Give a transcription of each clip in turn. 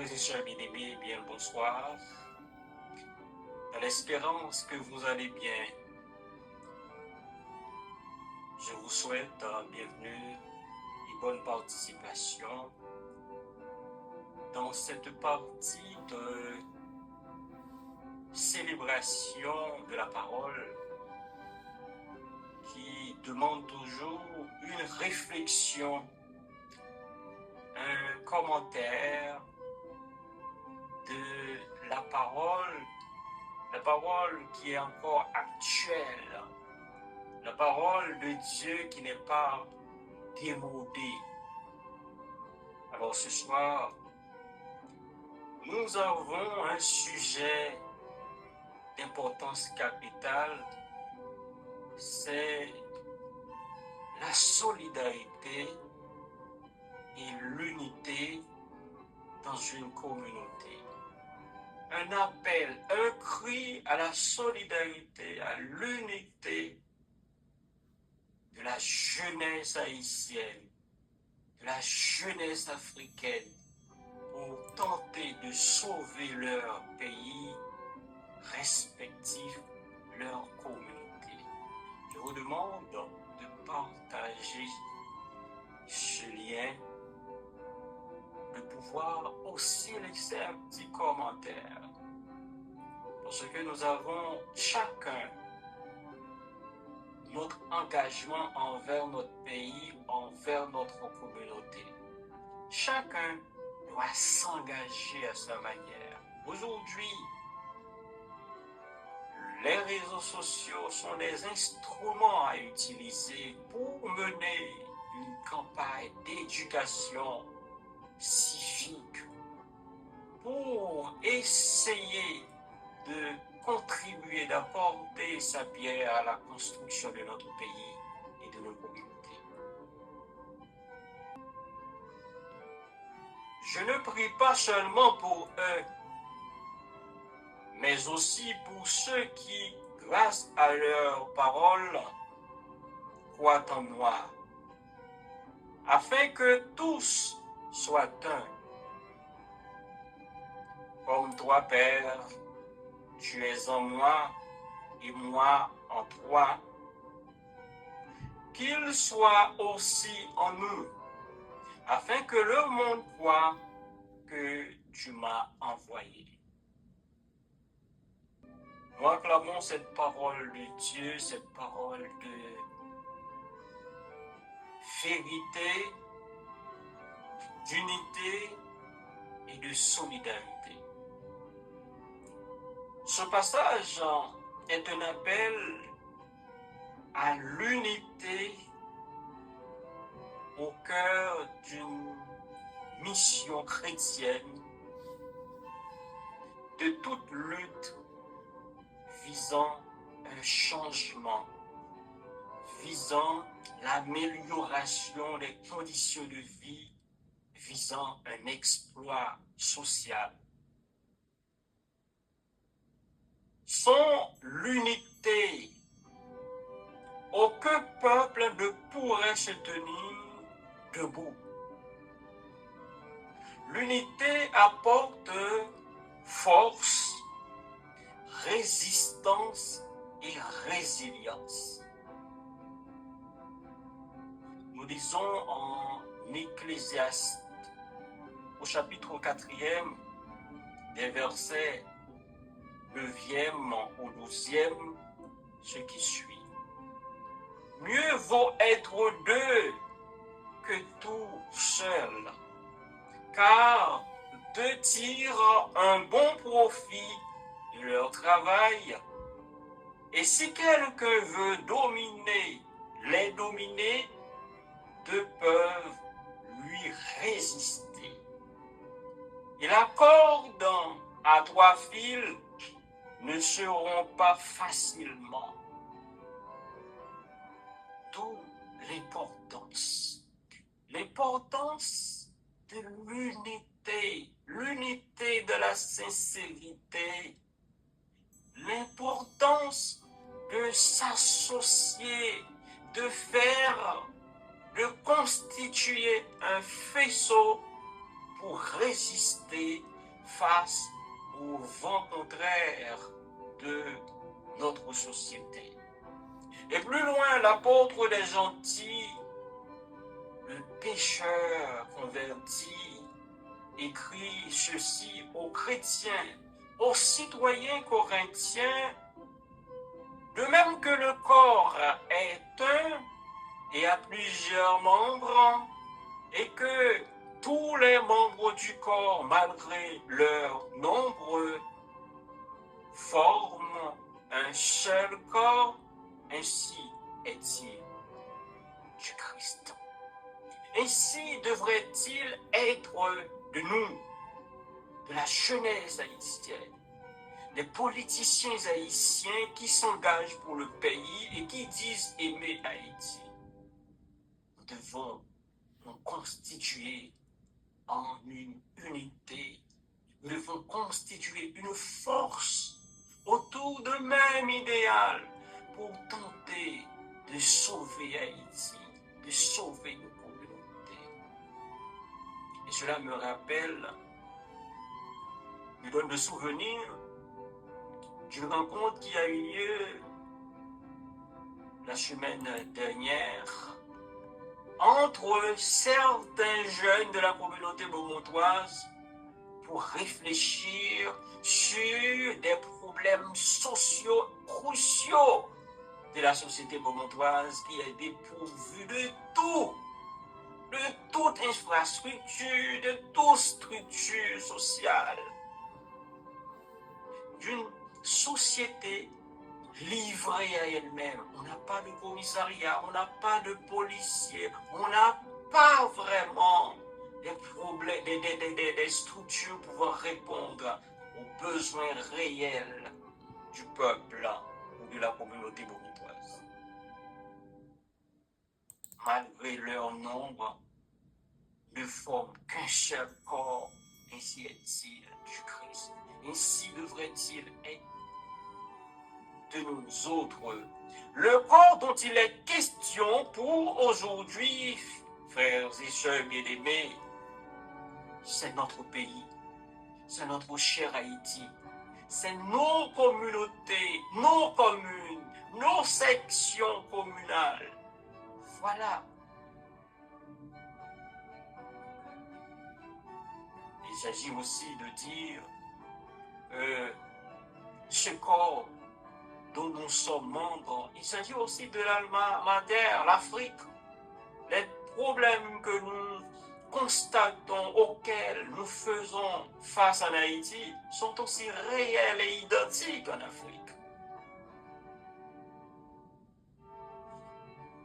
Frères et sœurs bien-aimés, bien le bonsoir. Dans l'espérance que vous allez bien, je vous souhaite bienvenue et bonne participation dans cette partie de célébration de la parole qui demande toujours une réflexion, un commentaire de la parole qui est encore actuelle, la parole de Dieu qui n'est pas démodée. Alors ce soir, nous avons un sujet d'importance capitale, c'est la solidarité et l'unité dans une communauté. Un appel, un cri à la solidarité, à l'unité de la jeunesse haïtienne, de la jeunesse africaine, pour tenter de sauver leur pays respectif, leur communauté. Je vous demande de partager ce lien, de pouvoir aussi laisser un petit commentaire, parce que nous avons chacun notre engagement envers notre pays, envers notre communauté. Chacun doit s'engager à sa manière. Aujourd'hui, les réseaux sociaux sont des instruments à utiliser pour mener une campagne d'éducation civique, pour essayer de contribuer, d'apporter sa pierre à la construction de notre pays et de nos communautés. Je ne prie pas seulement pour eux, mais aussi pour ceux qui, grâce à leurs paroles, croient en moi, afin que tous soient un. Comme toi, Père, tu es en moi et moi en toi, qu'ils soient aussi en nous, afin que le monde croit que tu m'as envoyé. Nous acclamons cette parole de Dieu, cette parole de vérité, d'unité et de solidarité. Ce passage est un appel à l'unité au cœur d'une mission chrétienne, de toute lutte visant un changement, visant l'amélioration des conditions de vie, visant un exploit social. Sans l'unité, aucun peuple ne pourrait se tenir debout. L'unité apporte force, résistance et résilience. Nous lisons en Ecclésiaste, au chapitre 4e, des versets 9e au 12e, ce qui suit. Mieux vaut être deux que tout seul, car deux tirent un bon profit de leur travail, et si quelqu'un veut dominer les dominés, deux peuvent lui résister. Et la corde à 3 fils ne se rompt pas facilement. D'où l'importance de l'unité, l'unité de la sincérité, l'importance de s'associer, de faire, de constituer un faisceau pour résister face au vent contraire de notre société. Et plus loin, l'apôtre des gentils, le pécheur converti, écrit ceci aux chrétiens, aux citoyens corinthiens: de même que le corps est un et a plusieurs membres, et que tous les membres du corps, malgré leur nombre, forment un seul corps, ainsi est-il du Christ. Ainsi devrait-il être de nous, de la jeunesse haïtienne, des politiciens haïtiens qui s'engagent pour le pays et qui disent aimer Haïti. Nous devons nous constituer en une unité. Nous devons constituer une force autour d'un même idéal pour tenter de sauver Haïti, de sauver nos communautés. Et cela me rappelle, me donne le souvenir d'une rencontre qui a eu lieu la semaine dernière entre certains jeunes de la communauté beaumontoise pour réfléchir sur des problèmes sociaux cruciaux de la société beaumontoise qui est dépourvue de toute infrastructure, de toute structure sociale, d'une société livrée à elle-même. On n'a pas de commissariat, on n'a pas de policiers, on n'a pas vraiment des problèmes, des structures pouvant répondre aux besoins réels du peuple ou de la communauté beaumontoise. Malgré leur nombre, ne forment qu'un seul corps, ainsi est-il du Christ. Ainsi devrait-il être de nous autres. Le corps dont il est question pour aujourd'hui, frères et sœurs bien-aimés, c'est notre pays, c'est notre cher Haïti, c'est nos communautés, nos communes, nos sections communales. Voilà. Il s'agit aussi de dire ce corps dont nous sommes membres, il s'agit aussi de l'alma mater, l'Afrique. Les problèmes que nous constatons, auxquels nous faisons face en Haïti, sont aussi réels et identiques en Afrique.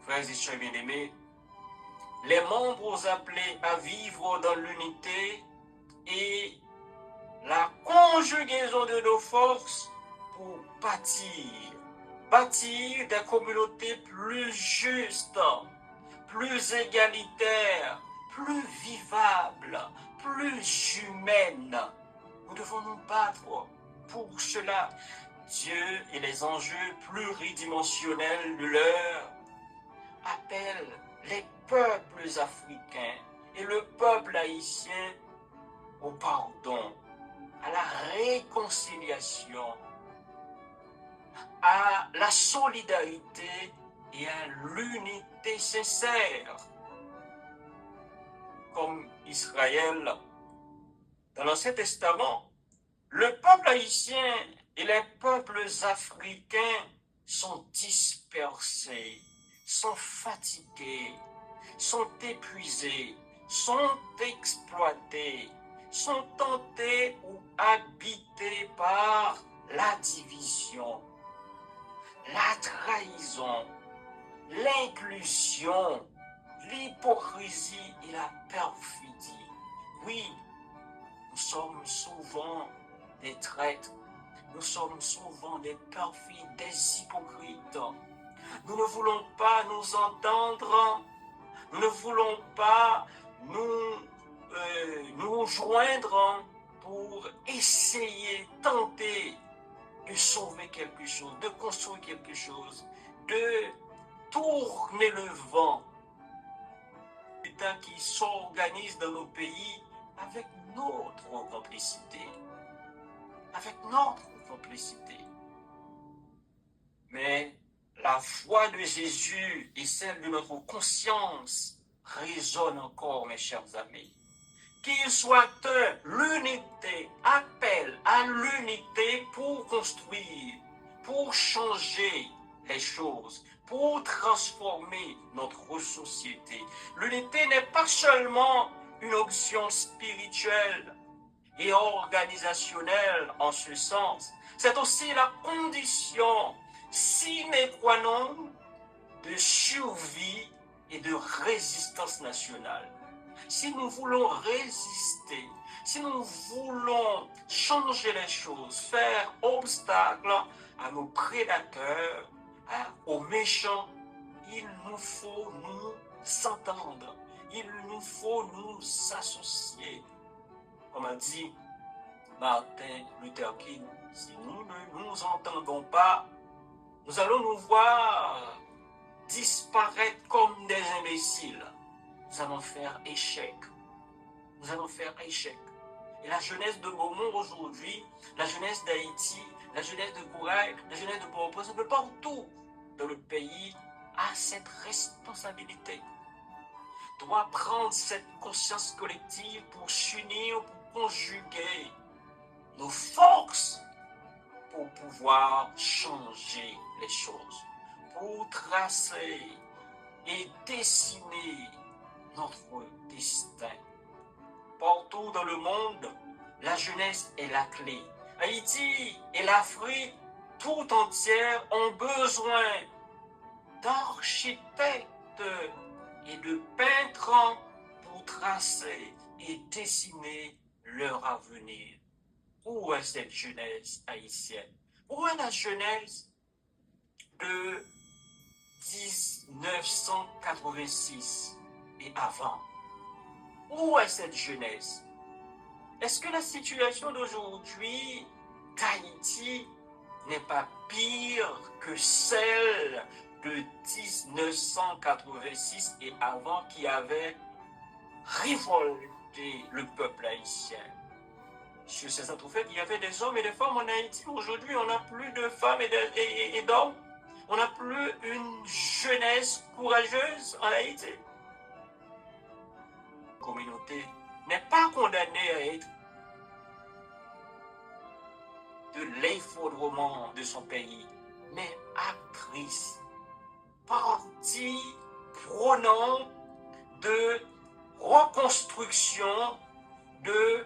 Frères et sœurs bien-aimés, les membres appelés à vivre dans l'unité et la conjugaison de nos forces pour bâtir des communautés plus justes, plus égalitaires, plus vivables, plus humaines. Nous devons nous battre pour cela. Dieu et les enjeux pluridimensionnels de l'heure appellent les peuples africains et le peuple haïtien au pardon, à la réconciliation, à la solidarité et à l'unité sincère. Comme Israël, dans l'Ancien Testament, le peuple haïtien et les peuples africains sont dispersés, sont fatigués, sont épuisés, sont exploités, sont tentés ou habités par la division, la trahison, l'inclusion, l'hypocrisie et la perfidie. Oui, nous sommes souvent des traîtres, nous sommes souvent des perfides, des hypocrites. Nous ne voulons pas nous entendre, nous ne voulons pas nous joindre pour essayer, tenter de sauver quelque chose, de construire quelque chose, de tourner le vent. L'État qui s'organise dans nos pays avec notre complicité. Avec notre complicité. Mais la voix de Jésus et celle de notre conscience résonnent encore, mes chers amis. Qu'il soit un, l'unité, appelle à l'unité pour construire, pour changer les choses, pour transformer notre société. L'unité n'est pas seulement une option spirituelle et organisationnelle en ce sens, c'est aussi la condition sine qua non de survie et de résistance nationale. Si nous voulons résister, si nous voulons changer les choses, faire obstacle à nos prédateurs, aux méchants, il nous faut nous entendre, il nous faut nous associer. Comme a dit Martin Luther King, si nous ne nous entendons pas, nous allons nous voir disparaître comme des imbéciles. Nous allons faire échec. Nous allons faire échec. Et la jeunesse de Beaumont aujourd'hui, la jeunesse d'Haïti, la jeunesse de Gouraï, la jeunesse de Port-au-Prince, un peu partout dans le pays, a cette responsabilité. Doit prendre cette conscience collective pour s'unir, pour conjuguer nos forces pour pouvoir changer les choses, pour tracer et dessiner notre destin. Partout dans le monde, la jeunesse est la clé. Haïti et l'Afrique tout entière ont besoin d'architectes et de peintres pour tracer et dessiner leur avenir. Où est cette jeunesse haïtienne? Où est la jeunesse de 1986 et avant? Où est cette jeunesse? Est-ce que la situation d'aujourd'hui d'Haïti n'est pas pire que celle de 1986 et avant qui avait révolté le peuple haïtien? Sur ces faits, il y avait des hommes et des femmes en Haïti. Aujourd'hui, on n'a plus de femmes et d'hommes. On n'a plus une jeunesse courageuse en Haïti. La communauté n'est pas condamnée à être de l'effondrement de son pays, mais actrice, partie prenante de reconstruction, de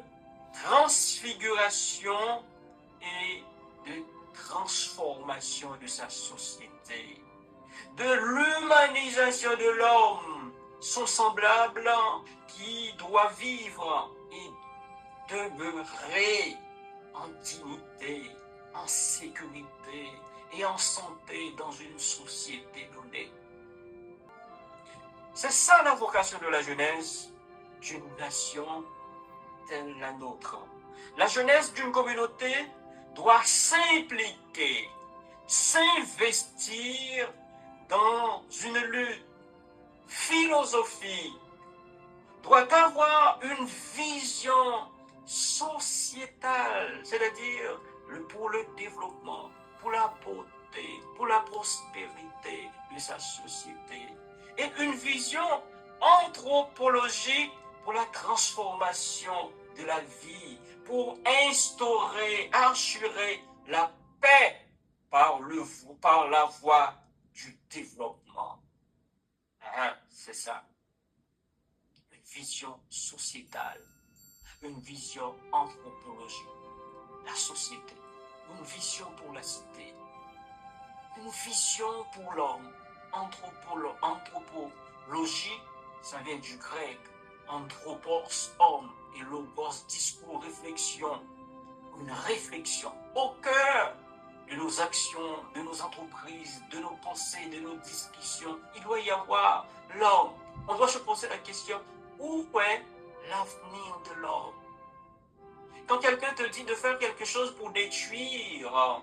transfiguration et de transformation de sa société, de l'humanisation de l'homme, son semblable qui doit vivre et demeurer en dignité, en sécurité et en santé dans une société donnée. C'est ça la vocation de la jeunesse d'une nation telle la nôtre. La jeunesse d'une communauté doit s'impliquer, s'investir dans une lutte philosophique, doit avoir une vision sociétale, c'est-à-dire pour le développement, pour la beauté, pour la prospérité de sa société, et une vision anthropologique pour la transformation de la vie, pour instaurer, assurer la paix par la voie du développement. C'est ça. Une vision sociétale, une vision anthropologique, la société, une vision pour la cité, une vision pour l'homme, anthropologie, ça vient du grec, anthropos, homme, et logos, discours, réflexion, une réflexion au cœur de nos actions, de nos entreprises, de nos pensées, de nos discussions. Il doit y avoir l'homme. On doit se poser la question, où est l'avenir de l'homme? Quand quelqu'un te dit de faire quelque chose pour détruire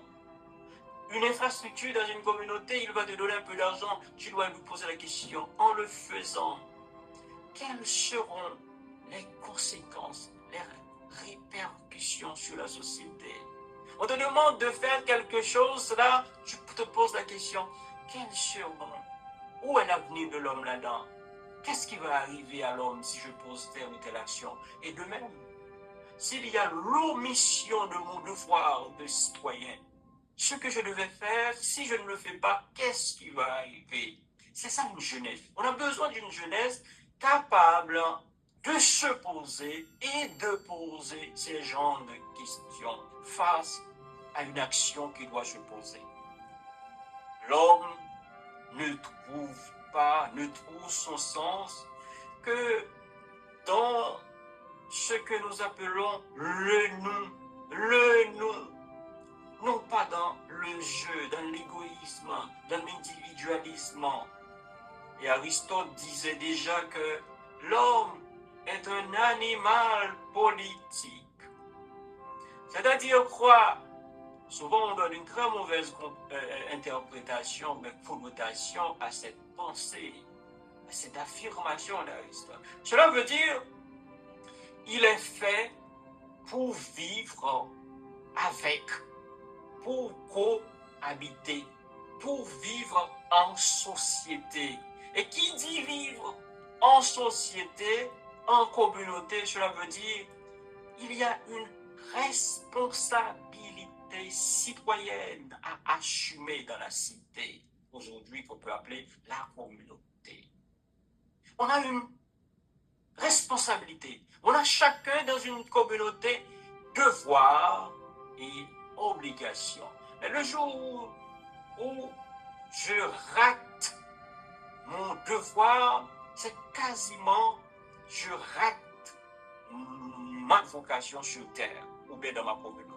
une infrastructure dans une communauté, il va te donner un peu d'argent, tu dois lui poser la question, en le faisant, quelles seront les conséquences, les répercussions sur la société. On te demande de faire quelque chose, là, tu te poses la question, quel seront, où est l'avenir de l'homme là-dedans? Qu'est-ce qui va arriver à l'homme si je pose telle ou telle action? Et de même, s'il y a l'omission de mon devoir de citoyen, ce que je devais faire, si je ne le fais pas, qu'est-ce qui va arriver? C'est ça une jeunesse. On a besoin d'une jeunesse capable de se poser et de poser ces genres de questions face à une action qui doit se poser. L'homme ne trouve son sens que dans ce que nous appelons le nous, non pas dans le jeu, dans l'égoïsme, dans l'individualisme. Et Aristote disait déjà que l'homme est un animal politique. C'est-à-dire quoi? Souvent on donne une très mauvaise interprétation, mais connotation à cette pensée, à cette affirmation d'Aristote. Cela veut dire il est fait pour vivre avec, pour cohabiter, pour vivre en société. Et qui dit vivre en société, en communauté, cela veut dire il y a une responsabilité citoyenne à assumer dans la cité, aujourd'hui qu'on peut appeler la communauté. On a une responsabilité. On a chacun dans une communauté devoir et obligation. Mais le jour où je rate mon devoir, c'est quasiment je rate ma vocation sur terre ou bien dans ma communauté.